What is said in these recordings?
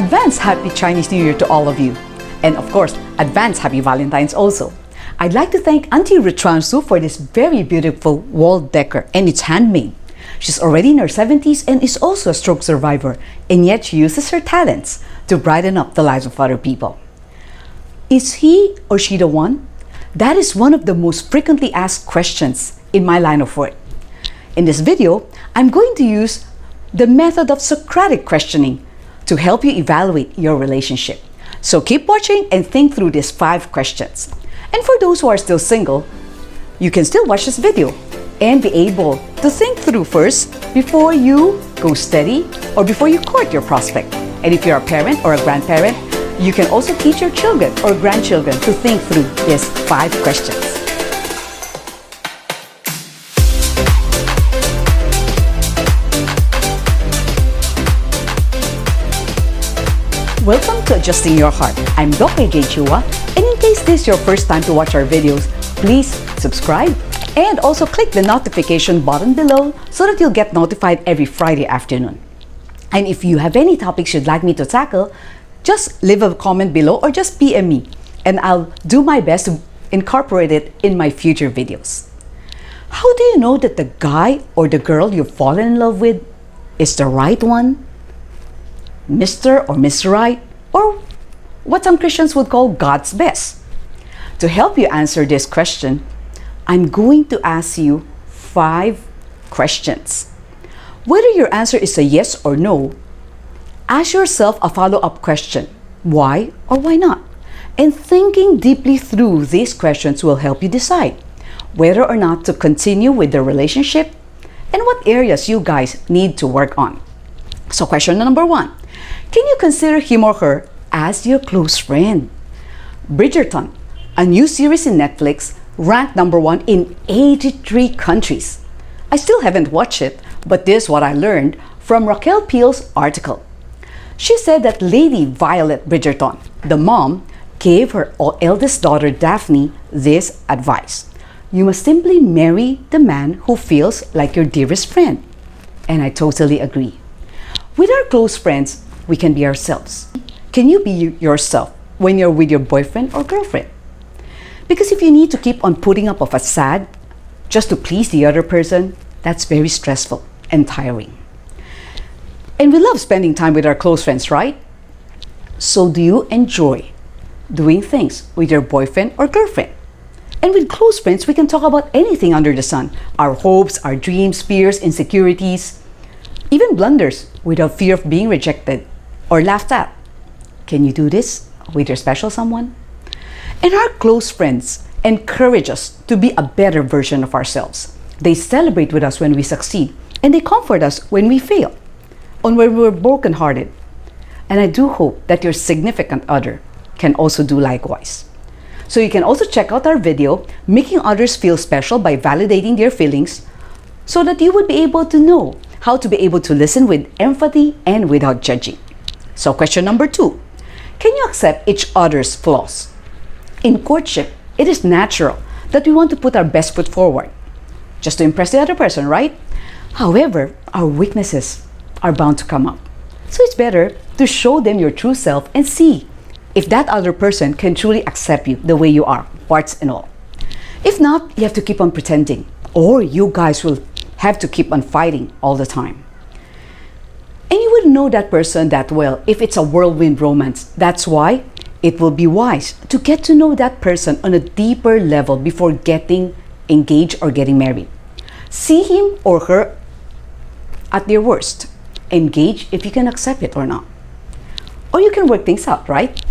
Advance Happy Chinese New Year to all of you. And of course, advance Happy Valentine's also. I'd like to thank Auntie Richansu for this very beautiful wall decor, and it's handmade. She's already in her 70s and is also a stroke survivor, and yet she uses her talents to brighten up the lives of other people. Is he or she the one? That is one of the most frequently asked questions in my line of work. In this video, I'm going to use the method of Socratic questioning to help you evaluate your relationship. So keep watching and think through these 5 questions. And for those who are still single, you can still watch this video and be able to think through first before you go steady or before you court your prospect. And if you're a parent or a grandparent, you can also teach your children or grandchildren to think through these 5 questions. Welcome to Adjusting Your Heart. I'm Doc AJ, and in case this is your first time to watch our videos, please subscribe and also click the notification button below so that you'll get notified every Friday afternoon. And if you have any topics you'd like me to tackle, just leave a comment below or just PM me, and I'll do my best to incorporate it in my future videos. How do you know that the guy or the girl you've fallen in love with is the right one? Mr. or Miss Right, or what some Christians would call God's best? To help you answer this question, I'm going to ask you 5 questions. Whether your answer is a yes or no, ask yourself a follow-up question, why or why not? And thinking deeply through these questions will help you decide whether or not to continue with the relationship and what areas you guys need to work on. So question number 1. Can you consider him or her as your close friend? Bridgerton, a new series in Netflix, ranked number 1 in 83 countries. I still haven't watched it, but this is what I learned from Raquel Peel's article. She said that Lady Violet Bridgerton, the mom, gave her eldest daughter Daphne this advice. You must simply marry the man who feels like your dearest friend. And I totally agree. With our close friends, we can be ourselves. Can you be yourself when you're with your boyfriend or girlfriend? Because if you need to keep on putting up a facade just to please the other person, that's very stressful and tiring. And we love spending time with our close friends, right? So do you enjoy doing things with your boyfriend or girlfriend? And with close friends, we can talk about anything under the sun. Our hopes, our dreams, fears, insecurities, even blunders without fear of being rejected or laughed at. Can you do this with your special someone? And our close friends encourage us to be a better version of ourselves. They celebrate with us when we succeed, and they comfort us when we fail, or when we're brokenhearted. And I do hope that your significant other can also do likewise. So you can also check out our video, Making Others Feel Special by Validating Their Feelings, so that you would be able to know how to be able to listen with empathy and without judging. So question number 2, can you accept each other's flaws? In courtship, it is natural that we want to put our best foot forward, just to impress the other person, right? However, our weaknesses are bound to come up. So it's better to show them your true self and see if that other person can truly accept you the way you are, parts and all. If not, you have to keep on pretending, or you guys will have to keep on fighting all the time. And you wouldn't know that person that well if it's a whirlwind romance. That's why it will be wise to get to know that person on a deeper level before getting engaged or getting married. See him or her at their worst. Engage if you can accept it or not. Or you can work things out, right?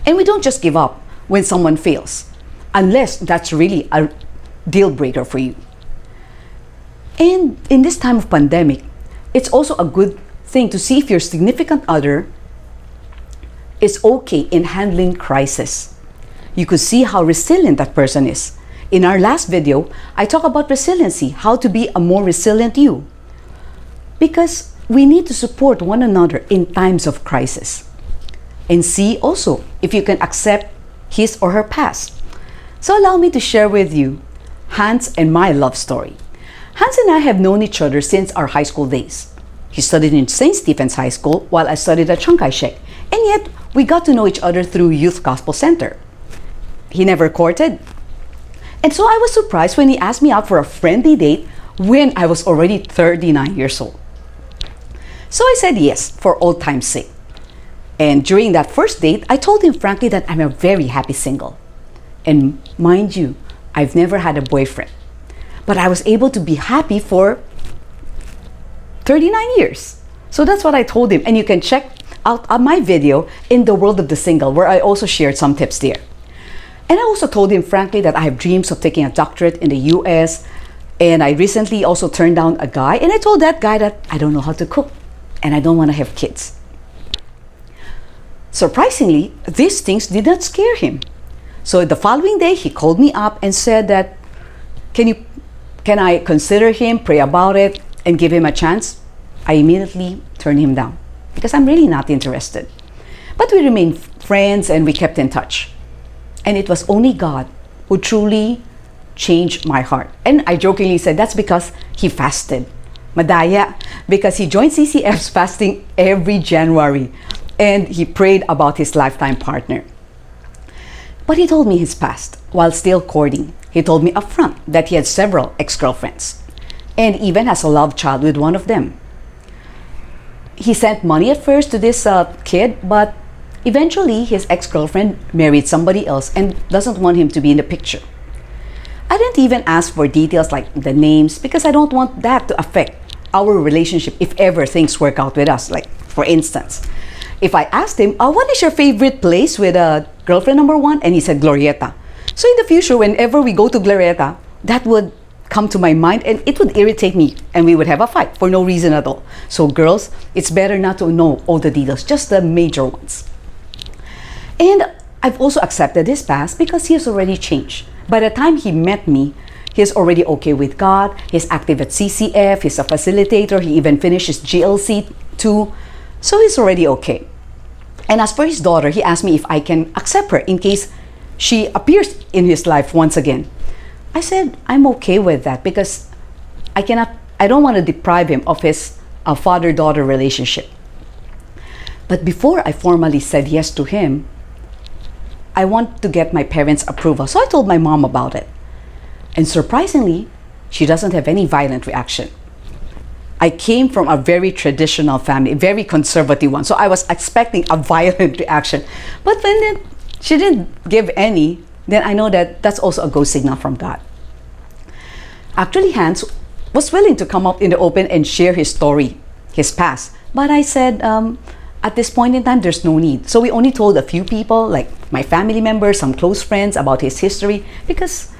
And we don't just give up when someone fails, unless that's really a deal breaker for you. And in this time of pandemic, it's also a good thing to see if your significant other is okay in handling crisis. You could see how resilient that person is. In our last video, I talk about resiliency, how to be a more resilient you. Because we need to support one another in times of crisis. And see also if you can accept his or her past. So allow me to share with you Hans and my love story. Hans and I have known each other since our high school days. He studied in St. Stephen's High School while I studied at Chiang Kai-shek, And yet, we got to know each other through Youth Gospel Center. He never courted. And so I was surprised when he asked me out for a friendly date when I was already 39 years old. So I said yes, for old time's sake. And during that first date, I told him frankly that I'm a very happy single. And mind you, I've never had a boyfriend. But I was able to be happy for 39 years. So that's what I told him. And you can check out my video in The World of the Single, where I also shared some tips there. And I also told him frankly that I have dreams of taking a doctorate in the US. And I recently also turned down a guy. And I told that guy that I don't know how to cook and I don't want to have kids. Surprisingly, these things did not scare him. So the following day, he called me up and said that, can I consider him, pray about it, and give him a chance? I immediately turned him down because I'm really not interested. But we remained friends and we kept in touch. And it was only God who truly changed my heart. And I jokingly said that's because he fasted. Madaya, because he joined CCF's fasting every January. And he prayed about his lifetime partner. But he told me his past while still courting. He told me upfront that he had several ex-girlfriends and even has a love child with one of them. He sent money at first to this kid, but eventually his ex-girlfriend married somebody else and doesn't want him to be in the picture. I didn't even ask for details like the names because I don't want that to affect our relationship if ever things work out with us. Like, for instance, if I asked him, what is your favorite place with girlfriend number one? And he said, Glorieta. So in the future, whenever we go to Glorieta, that would come to my mind and it would irritate me and we would have a fight for no reason at all. So girls, it's better not to know all the details, just the major ones. And I've also accepted his past because he has already changed. By the time he met me, he's already okay with God. He's active at CCF. He's a facilitator. He even finished his GLC too. So he's already okay. And as for his daughter, he asked me if I can accept her in case she appears in his life once again. I said I'm okay with that because I don't want to deprive him of his father-daughter relationship. But before I formally said yes to him, I want to get my parents' approval. So I told my mom about it. And surprisingly, she doesn't have any violent reaction. I came from a very traditional family, very conservative one. So I was expecting a violent reaction. But when she didn't give any, then I know that that's also a go signal from God. Actually, Hans was willing to come up in the open and share his story, his past. But I said, at this point in time, there's no need. So we only told a few people, like my family members, some close friends, about his history, because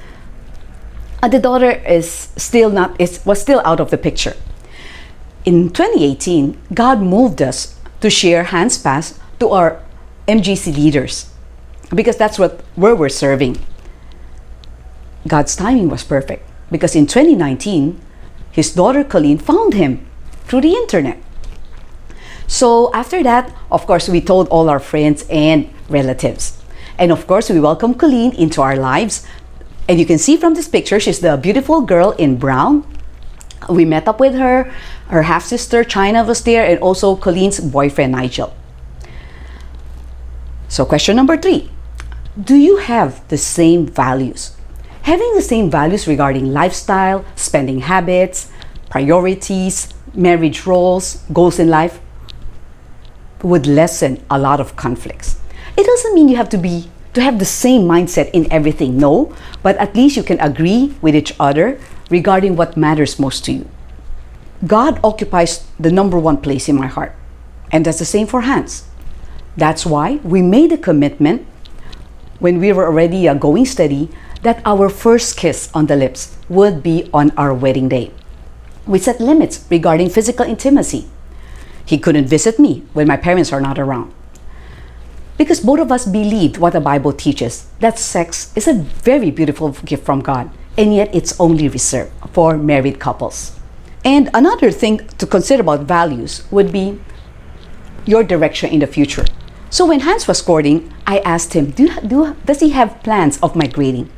the daughter was still out of the picture. In 2018, God moved us to share Hans' past to our MGC leaders because that's where we're serving. God's timing was perfect because in 2019, his daughter Colleen found him through the internet. So after that, of course, we told all our friends and relatives. And of course, we welcomed Colleen into our lives. And you can see from this picture, she's the beautiful girl in brown. We met up with her. Her half-sister, China, was there, and also Colleen's boyfriend, Nigel. So question number 3, do you have the same values? Having the same values regarding lifestyle, spending habits, priorities, marriage roles, goals in life would lessen a lot of conflicts. It doesn't mean you have to have the same mindset in everything, no, but at least you can agree with each other regarding what matters most to you. God occupies the #1 place in my heart, and that's the same for Hans. That's why we made a commitment when we were already going steady that our first kiss on the lips would be on our wedding day. We set limits regarding physical intimacy. He couldn't visit me when my parents are not around. Because both of us believed what the Bible teaches, that sex is a very beautiful gift from God, and yet it's only reserved for married couples. And another thing to consider about values would be your direction in the future. So when Hans was courting, I asked him, does he have plans of migrating?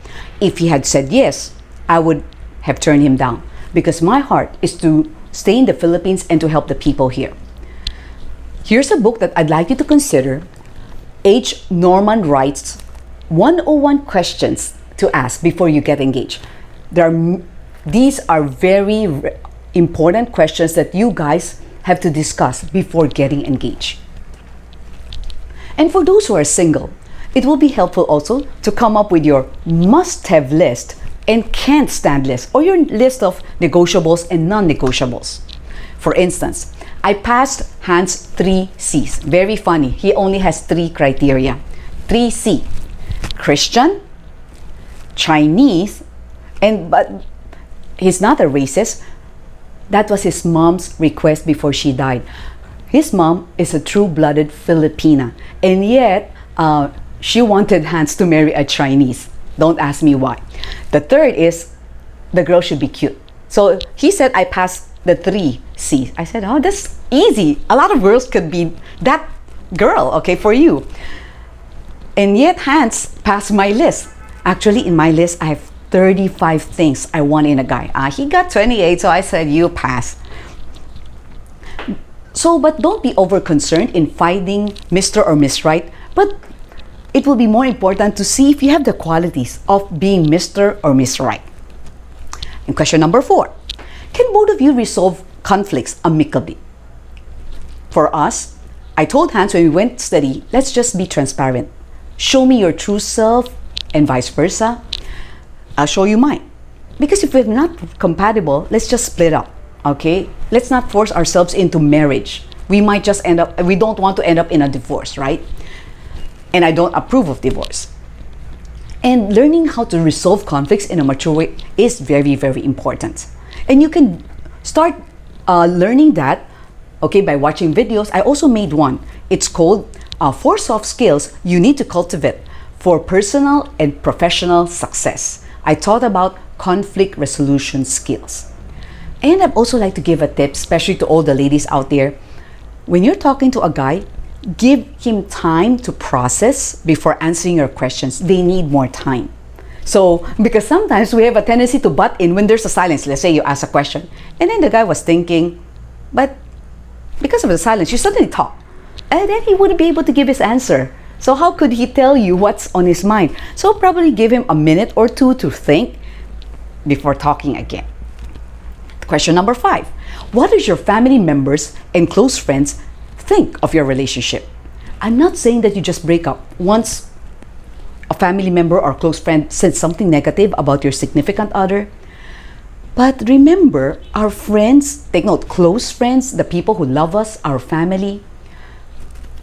If he had said yes, I would have turned him down because my heart is to stay in the Philippines and to help the people here. Here's a book that I'd like you to consider H. Norman writes 101 questions to ask before you get engaged. These are very important questions that you guys have to discuss before getting engaged. And for those who are single, it will be helpful also to come up with your must-have list and can't stand list, or your list of negotiables and non-negotiables. For instance, I passed Hans 3 C's. Very funny. He only has 3 criteria. 3C. Christian, Chinese, but he's not a racist. That was his mom's request before she died. His mom is a true-blooded Filipina, and yet she wanted Hans to marry a Chinese. Don't ask me why. The third is the girl should be cute. So he said I passed the 3 C's. I said, oh, that's easy. A lot of girls could be that girl, okay, for you. And yet Hans passed my list. Actually, in my list, I have 35 things I want in a guy. He got 28, so I said, you pass. So, but don't be over concerned in finding Mr. or Miss Right, but it will be more important to see if you have the qualities of being Mr. or Miss Right. And question number 4, can both of you resolve conflicts amicably? For us, I told Hans when we went steady, let's just be transparent. Show me your true self and vice versa. I'll show you mine. Because if we're not compatible, let's just split up, okay? Let's not force ourselves into marriage. We might just end up, we don't want to end up in a divorce, right? And I don't approve of divorce. And learning how to resolve conflicts in a mature way is very, very important. And you can start learning that, okay, by watching videos. I also made one. It's called 4 Soft Skills You Need to Cultivate for Personal and Professional Success. I taught about conflict resolution skills. And I'd also like to give a tip, especially to all the ladies out there. When you're talking to a guy, give him time to process before answering your questions. They need more time. So, because sometimes we have a tendency to butt in when there's a silence. Let's say you ask a question, and then the guy was thinking, but because of the silence, you suddenly talk. And then he wouldn't be able to give his answer. So how could he tell you what's on his mind? So probably give him a minute or 2 to think before talking again. Question number 5. What does your family members and close friends think of your relationship? I'm not saying that you just break up once a family member or close friend said something negative about your significant other. But remember, our friends, take note, close friends, the people who love us, our family,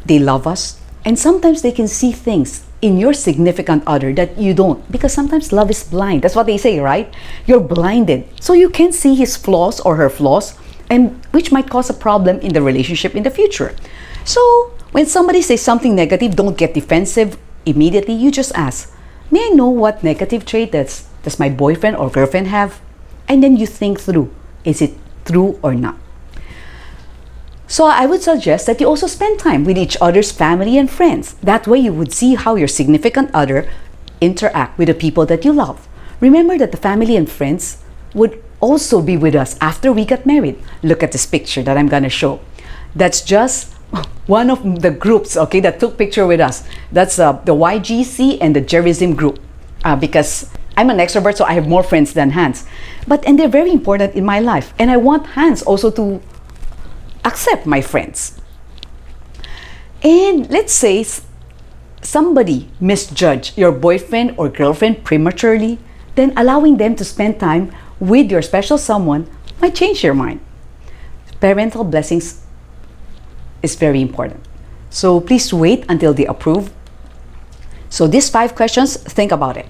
they love us. And sometimes they can see things in your significant other that you don't, because sometimes love is blind. That's what they say, right? You're blinded. So you can see his flaws or her flaws, and which might cause a problem in the relationship in the future. So when somebody says something negative, don't get defensive immediately. You just ask, may I know what negative trait does my boyfriend or girlfriend have? And then you think through, is it true or not? So I would suggest that you also spend time with each other's family and friends. That way you would see how your significant other interact with the people that you love. Remember that the family and friends would also be with us after we got married. Look at this picture that I'm gonna show. That's just one of the groups, okay, that took picture with us. That's the YGC and the Jerism group. Because I'm an extrovert, so I have more friends than Hans. And they're very important in my life. And I want Hans also to accept my friends. And let's say somebody misjudged your boyfriend or girlfriend prematurely, then allowing them to spend time with your special someone might change your mind. Parental blessings is very important. So please wait until they approve. So these 5 questions, think about it.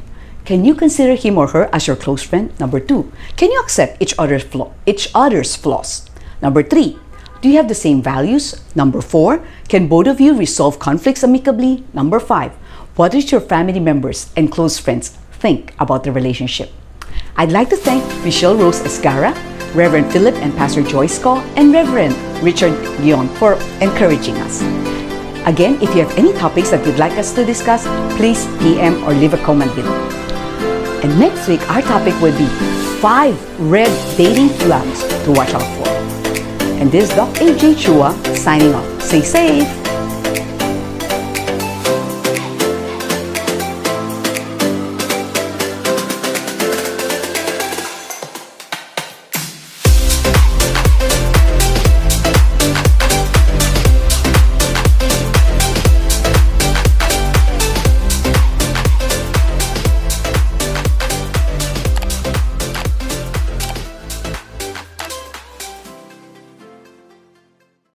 Can you consider him or her as your close friend? Number 2, can you accept each other's flaws? Number 3, do you have the same values? Number 4, can both of you resolve conflicts amicably? Number 5, what does your family members and close friends think about the relationship? I'd like to thank Michelle Rose Escara, Reverend Philip and Pastor Joyce Call, and Reverend Richard Leon for encouraging us. Again, if you have any topics that you'd like us to discuss, please PM or leave a comment below. And next week, our topic will be 5 red dating flags to watch out for. And this is Doc AJ Chua signing off. Stay safe.